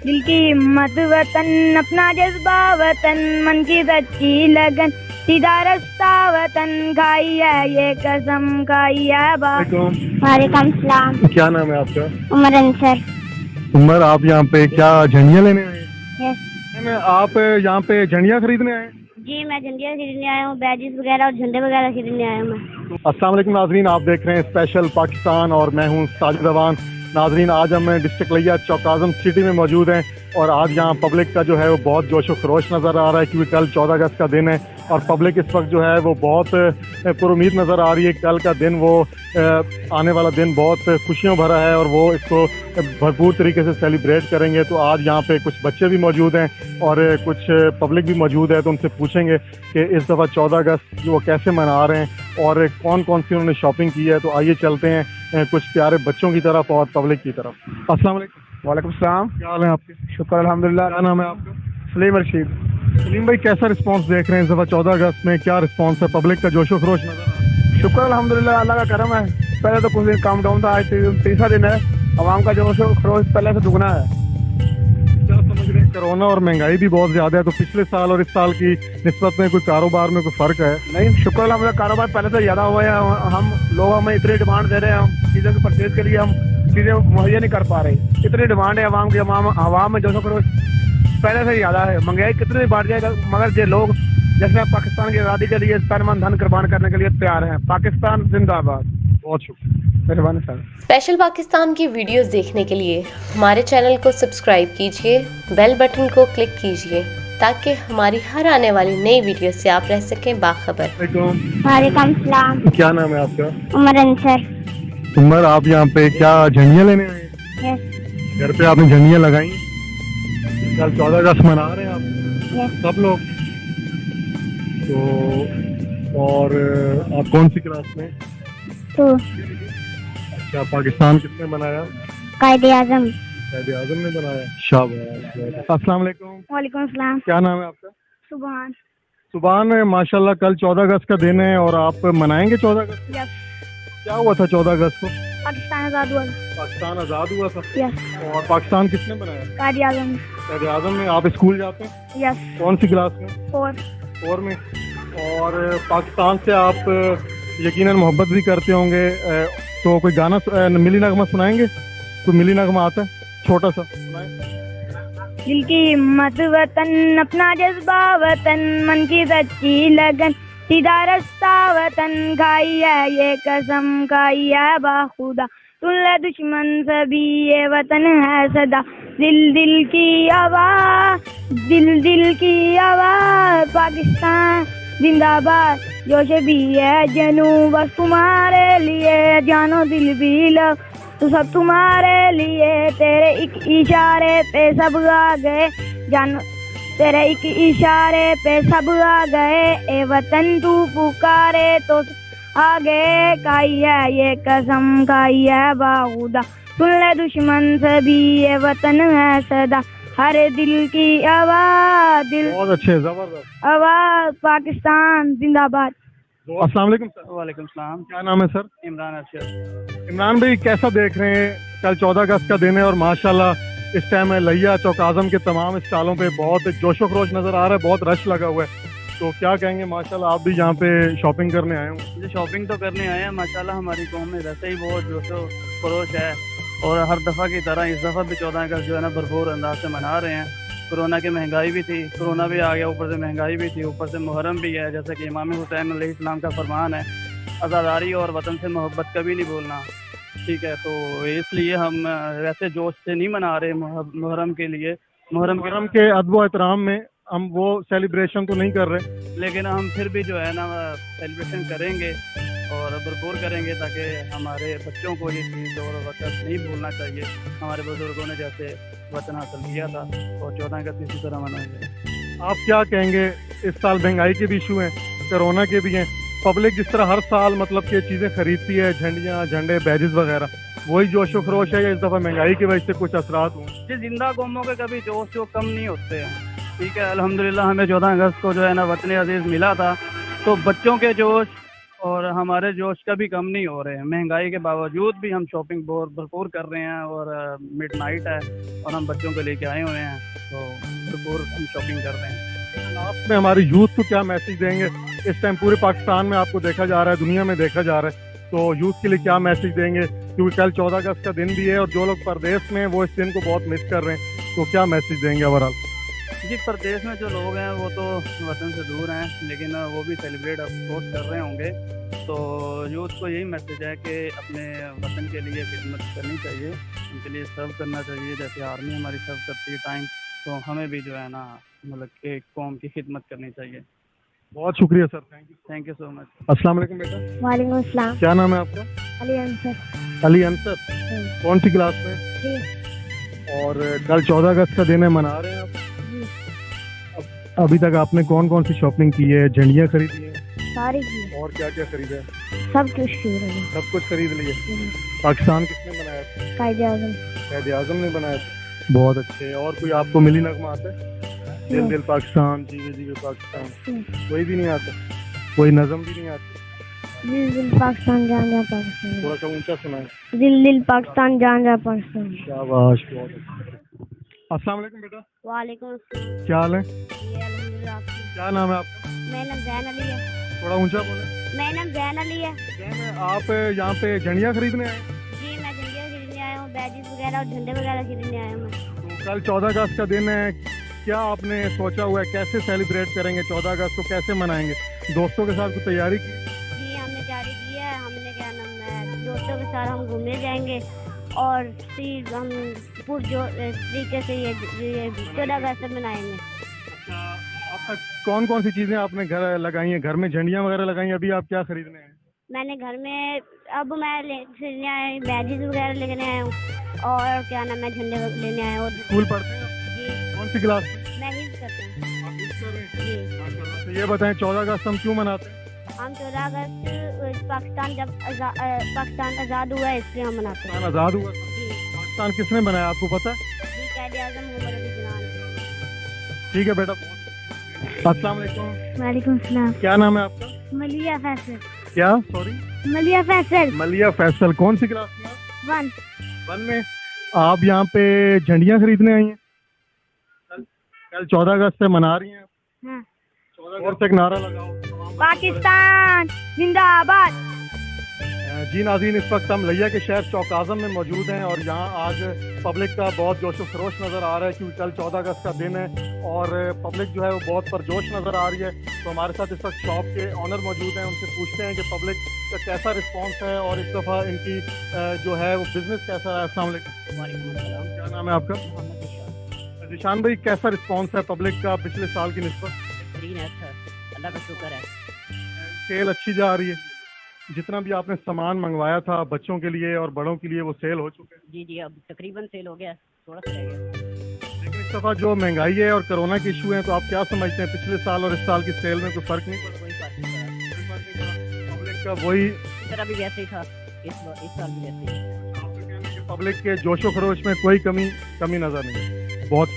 دل کی ہمت وطن، اپنا جذبہ وطن، من کی سچی لگن، سیدھا رستہ وطن، کھائی ہے یہ قسم، کھائی ہے وعلیکم السلام. کیا نام ہے آپ کا؟ عمر انصر. عمر، آپ یہاں پہ کیا جھنڈیاں لینے آئے ہیں؟ یس. آپ یہاں پہ جھنڈیاں خریدنے آئے ہیں؟ جی میں جھنڈیاں خریدنے آیا ہوں، بیجز وغیرہ اور جھنڈے وغیرہ خریدنے آیا ہوں میں. السلام علیکم ناظرین، آپ دیکھ رہے ہیں اسپیشل پاکستان اور میں ہوں ساجد روان. ناظرین، آج ہم ڈسٹرکٹ لیا چوک اعظم سٹی میں موجود ہیں اور آج یہاں پبلک کا جو ہے وہ بہت جوش و خروش نظر آ رہا ہے کیونکہ کل 14 اگست کا دن ہے اور پبلک اس وقت جو ہے وہ بہت پر امید نظر آ رہی ہے. کل کا دن وہ آنے والا دن بہت خوشیوں بھرا ہے اور وہ اس کو بھرپور طریقے سے سیلیبریٹ کریں گے. تو آج یہاں پہ کچھ بچے بھی موجود ہیں اور کچھ پبلک بھی موجود ہے، تو ان سے پوچھیں گے کہ اس دفعہ 14 اگست وہ کیسے منا رہے ہیں اور کون کون سی انہوں نے شاپنگ کی ہے. تو آئیے چلتے ہیں کچھ پیارے بچوں کی طرف اور پبلک کی طرف. السلام علیکم. وعلیکم السلام. کیا حال ہے آپ کے؟ شکر الحمدللہ. کیا نام ہے آپ کا؟ سلیم رشید. سلیم بھائی، کیسا رسپانس دیکھ رہے ہیں اس دفعہ 14 اگست میں؟ کیا رسپانس ہے؟ پبلک کا جوش و خروش نظر آ رہا ہے؟ شکر الحمدللہ، اللہ کا کرم ہے. پہلے تو کچھ دن کام ڈاؤن تھا، آج تیسرا دن ہے. عوام کا جوش و خروش پہلے سے دگنا ہے. کیا سمجھ رہے ہیں؟ کورونا اور مہنگائی بھی بہت زیادہ ہے، تو پچھلے سال اور اس سال کی نسبت میں کوئی کاروبار میں کوئی فرق ہے؟ نہیں، شکر الحمدللہ، کاروبار پہلے سے زیادہ ہوا ہے. ہمیں اتنی ڈیمانڈ دے رہے ہیں، ہم چیزوں کی پرچیز کے لیے ہم چیزیں مہیا نہیں کر پا رہے. اتنی ڈیمانڈ ہے عوام کی، عوام میں جوش و خروش پہلے سے زیادہ ہے. مہنگائی کتنی بڑھ جائے گا مگر یہ لوگ جیسے پاکستان کی آزادی کے لیے تن من دھن قربان کرنے کے لیے تیار ہیں. پاکستان زندہ آباد. بہت شکریہ. مہربانی سر. اسپیشل پاکستان کی ویڈیوز دیکھنے کے لیے ہمارے چینل کو سبسکرائب کیجیے، بیل بٹن کو کلک کیجیے تاکہ ہماری ہر آنے والی نئی ویڈیو سے آپ رہ سکیں باخبر. وعلیکم السلام. کیا نام ہے آپ کا؟ عمر انصر. عمر، آپ یہاں پہ کیا جھنڈیاں لینے آئے ہیں؟ یس. گھر پہ آپ نے جھنڈیاں لگائی؟ کل 14 اگست منا رہے ہیں آپ یس. سب لوگ؟ تو اور آپ کون سی کلاس میں؟ تو اچھا، پاکستان کس نے بنایا؟ قائد اعظم. قائد اعظم نے بنایا. شاباش. السلام علیکم. وعلیکم السلام. کیا نام ہے آپ کا؟ سبحان. سبحان. ماشاءاللہ، کل 14 اگست کا دن ہے اور آپ منائیں گے 14 اگست؟ یس. کیا ہوا تھا 14 اگست کو؟ پاکستان آزاد ہوا. پاکستان آزاد ہوا تھا. یس. اور پاکستان کس نے بنایا؟ قائد اعظم. قائد اعظم نے. آپ اسکول جاتے ہیں؟ یس. کون سی کلاس میں؟ 4. میں. اور پاکستان سے آپ یقیناً محبت بھی کرتے ہوں گے، تو کوئی گانا ملی نغمہ سنائیں گے؟ کوئی ملی نغمہ آتا ہے چھوٹا سا؟ دل کی ہمت وطن، اپنا جذبہ وطن، من کی سچی لگن، سیدھا رستہ وطن، کھائی ہے یہ قسم، کھائی ہے باخدا، سن لے دشمن سبھی یہ وطن ہے صدا، دل دل کی آواز، دل دل کی آواز، پاکستان زندہ باد، جوش بھی ہے جنوں بس تمہارے لیے، جانو دل بھی لو تو سب تمہارے لیے، تیرے ایک اشارے پہ سب آ گئے، جانو تیرے ایک اشارے پہ سب آ گئے، اے وطن تو پکارے تو آگے، کھائی ہے یہ قسم، کھائی ہے باخدا، سن لے دشمن سبھی یہ وطن ہے صدا، ہر دل کی آواز، دل بہت اچھے، زبردست آواز، پاکستان زندہ باد. السلام علیکم سر. وعلیکم السلام. کیا نام ہے سر؟ عمران ارشد. عمران بھائی، کیسا دیکھ رہے ہیں؟ کل 14 اگست کا دن ہے اور ماشاءاللہ اس ٹائم لیا چوک اعظم کے تمام اسٹالوں پہ بہت جوش و خروش نظر آ رہا ہے، بہت رش لگا ہوا ہے. تو کیا کہیں گے؟ ماشاءاللہ آپ بھی یہاں پہ شاپنگ کرنے آئے ہوں؟ جی، شاپنگ تو کرنے آئے ہیں. ماشاءاللہ ہماری قوم میں ویسے ہی بہت جوش و خروش ہے اور ہر دفعہ کی طرح اس دفعہ بھی 14 اگست جو ہے نا بھرپور انداز سے منا رہے ہیں. کورونا کی مہنگائی بھی تھی، کورونا بھی آ گیا، اوپر سے مہنگائی بھی تھی، اوپر سے محرم بھی ہے، جیسا کہ امام حسین علیہ السلام کا فرمان ہے، عزاداری اور وطن سے محبت کبھی نہیں بھولنا. ٹھیک ہے، تو اس لیے ہم ویسے جوش سے نہیں منا رہے محرم کے لیے. محرم کے ادب و احترام میں ہم وہ سیلیبریشن تو نہیں کر رہے، لیکن ہم پھر بھی جو ہے نا سیلیبریشن کریں گے اور بھرپور کریں گے تاکہ ہمارے بچوں کو یہ چیز اور وطن نہیں بھولنا چاہیے. ہمارے بزرگوں نے جیسے وطن حاصل کیا تھا اور 14 اگست اسی طرح منائیں گے. آپ کیا کہیں گے؟ اس سال مہنگائی کے بھی ایشو ہیں، کورونا کے بھی ہیں، پبلک جس طرح ہر سال مطلب کہ چیزیں خریدتی ہے، جھنڈیاں، جھنڈے، بیجز وغیرہ، وہی جوش و خروش ہے یا اس دفعہ مہنگائی کی وجہ سے کچھ اثرات ہوں؟ جی، زندہ قوموں کے کبھی جوش جو کم نہیں ہوتے ہیں. ٹھیک ہے، الحمدللہ ہمیں 14 اگست کو جو ہے نا وطن عزیز ملا تھا، تو بچوں کے جوش اور ہمارے جوش کا بھی کم نہیں ہو رہے ہیں. مہنگائی کے باوجود بھی ہم شاپنگ بہت بھرپور کر رہے ہیں, اور مڈ نائٹ ہے اور ہم بچوں کو لے کے آئے ہوئے ہیں, تو بھرپور ہم شاپنگ کر رہے ہیں. آپ میں ہماری یوتھ کو کیا میسج دیں گے؟ اس ٹائم پورے پاکستان میں آپ کو دیکھا جا رہا ہے, دنیا میں دیکھا جا رہا ہے, تو یوتھ کے لیے کیا میسج دیں گے؟ کیونکہ کل 14 اگست کا دن بھی ہے اور جو لوگ پردیس میں وہ اس دن کو بہت مس کر رہے ہیں, تو کیا میسج دیں گے اوورآل؟ جی, پردیس میں جو لوگ ہیں وہ تو وطن سے دور ہیں, لیکن وہ بھی سیلیبریٹ آف کورس کر رہے ہوں گے. تو یوتھ کو یہی میسج ہے کہ اپنے وطن کے لیے خدمت کرنی چاہیے, ان کے لیے سرو کرنا چاہیے. جیسے آرمی ہماری سرو کرتی ہے ٹائم, تو ہمیں بھی جو ہے نا مطلب کہ قوم کی خدمت کرنی چاہیے. بہت شکریہ سر, تھینک یو سو مچ. السلام علیکم بیٹا. وعلیکم السلام. کیا نام ہے آپ کا؟ علی انصر. علی انصر. کون سی کلاس میں؟ جی. اور کل 14 اگست کا دن ہے, منا رہے ہیں آپ؟ جی. ابھی تک آپ نے کون کون سی شاپنگ کی ہے؟ جھنڈیاں خریدی ہیں؟ ساری کی. اور کیا کیا خریدا ہے؟ سب کچھ خرید رہے سب کچھ خرید لیے. پاکستان کس نے بنایا تھا؟ قائد اعظم. قائد اعظم نے بنایا تھا. بہت اچھے. اور کوئی آپ کو ملی نغمہ آتا ہے؟ دل دل پاکستان, جیوے جیوے پاکستان, کوئی بھی نہیں آتا؟ کوئی نظم بھی نہیں آتی؟ دل دل پاکستان جان جا پاکستان. تھوڑا سا اونچا سنائیں. دل دل پاکستان جان جا پاکستان. شاباش, بہت اچھا. السلام علیکم بیٹا. وعلیکم السلام. کیا حال ہے؟ جی الحمدللہ. آپ کی؟ کیا نام ہے آپ کا؟ میرا نام زین علی ہے. تھوڑا اونچا بولیں. میرا نام زین علی ہے. آپ یہاں پہ جھنڈیاں خریدنے آئے ہیں؟ جی, میں جھنڈیاں خریدنے آیا ہوں, بیجز وغیرہ اور جھنڈے وغیرہ خریدنے آیا ہوں میں. تو کل 14 اگست کا دن ہے, کیا آپ نے سوچا ہوا ہے کیسے سیلیبریٹ کریں گے 14 اگست کو, کیسے منائیں گے؟ دوستوں کے ساتھ کوئی تیاری کی؟ جی, ہم نے تیاری کی ہے. ہم نے کیا نام ہے, دوستوں کے ساتھ ہم گھومنے جائیں گے, اور پھر ہم طریقے سے یہ 14 اگست منائیں گے. آپ تک کون کون سی چیزیں آپ نے گھر لگائی ہیں؟ گھر میں جھنڈیاں وغیرہ لگائی ہیں, ابھی آپ کیا خریدنے ہیں؟ میں نے گھر میں اب میں خریدنے آیا ہوں, بیجز وغیرہ لینے آیا ہوں, اور کیا نام ہے جھنڈے لینے آیا ہوں. اسکول پڑھتے ہیں آپ؟ جی. کون سی کلاس میں؟ میں حفظ کرتا ہوں. آپ حفظ کر رہے ہیں؟ جی. تو یہ بتائیں 14 اگست ہم کیوں مناتے ہیں؟ ہم 14 اگست پاکستان آزاد ہوا ہے, اس لیے ہم مناتے ہیں. پاکستان آزاد ہوا. جی. پاکستان کس نے بنایا آپ کو پتہ ہے؟ جی, قائد اعظم محمد علی جناح. ٹھیک ہے بیٹا. السلام علیکم. وعلیکم السلام. کیا نام ہے آپ کا؟ ملیہ فیصل. کیا؟ سوری, ملیہ فیصل. ملیہ فیصل. کون سی کلاس میں آپ؟ 1. 1 میں. آپ یہاں پہ جھنڈیاں خریدنے آئی ہیں؟ کل 14 اگست سے منا رہی ہیں آپ؟ ہاں. 14 اگست ایک نعرہ لگاؤ. پاکستان زندہ آباد. جی ناظرین, اس وقت ہم لیا کے شہر چوک اعظم میں موجود ہیں, اور یہاں آج پبلک کا بہت جوش و خروش نظر آ رہا ہے, کیونکہ کل 14 اگست کا دن ہے اور پبلک جو ہے وہ بہت پرجوش نظر آ رہی ہے. تو ہمارے ساتھ اس وقت شاپ کے آنر موجود ہیں, ان سے پوچھتے ہیں کہ پبلک کا کیسا رسپانس ہے اور اس دفعہ ان کی جو ہے وہ بزنس کیسا ہے. السلام علیکم. وعلیکم السلام. کیا نام ہے آپ کا؟ محمد ذیشان بھائی, کیسا رسپانس ہے پبلک کا پچھلے سال کی نسبت؟ بہترین ہے, اچھا, اللہ کا شکر ہے. سیل اچھی جا رہی ہے؟ جتنا بھی آپ نے سامان منگوایا تھا بچوں کے لیے اور بڑوں کے لیے وہ سیل ہو چکے ہیں؟ جی جی, اب تقریباً سیل ہو گیا, تھوڑا سا رہ گیا. لیکن اس دفعہ جو مہنگائی ہے اور کرونا کے ایشو ہیں, تو آپ کیا سمجھتے ہیں پچھلے سال اور اس سال کی سیل میں کوئی فرق نہیں پڑا؟ کوئی فرق نہیں پڑا. پبلک کا وہی اس طرح بھی ویسے ہی تھا, اس سال بھی ویسے ہی. آپ کا کہنا ہے کہ پبلک کے جوش و خروش میں کوئی کمی نظر نہیں. بہت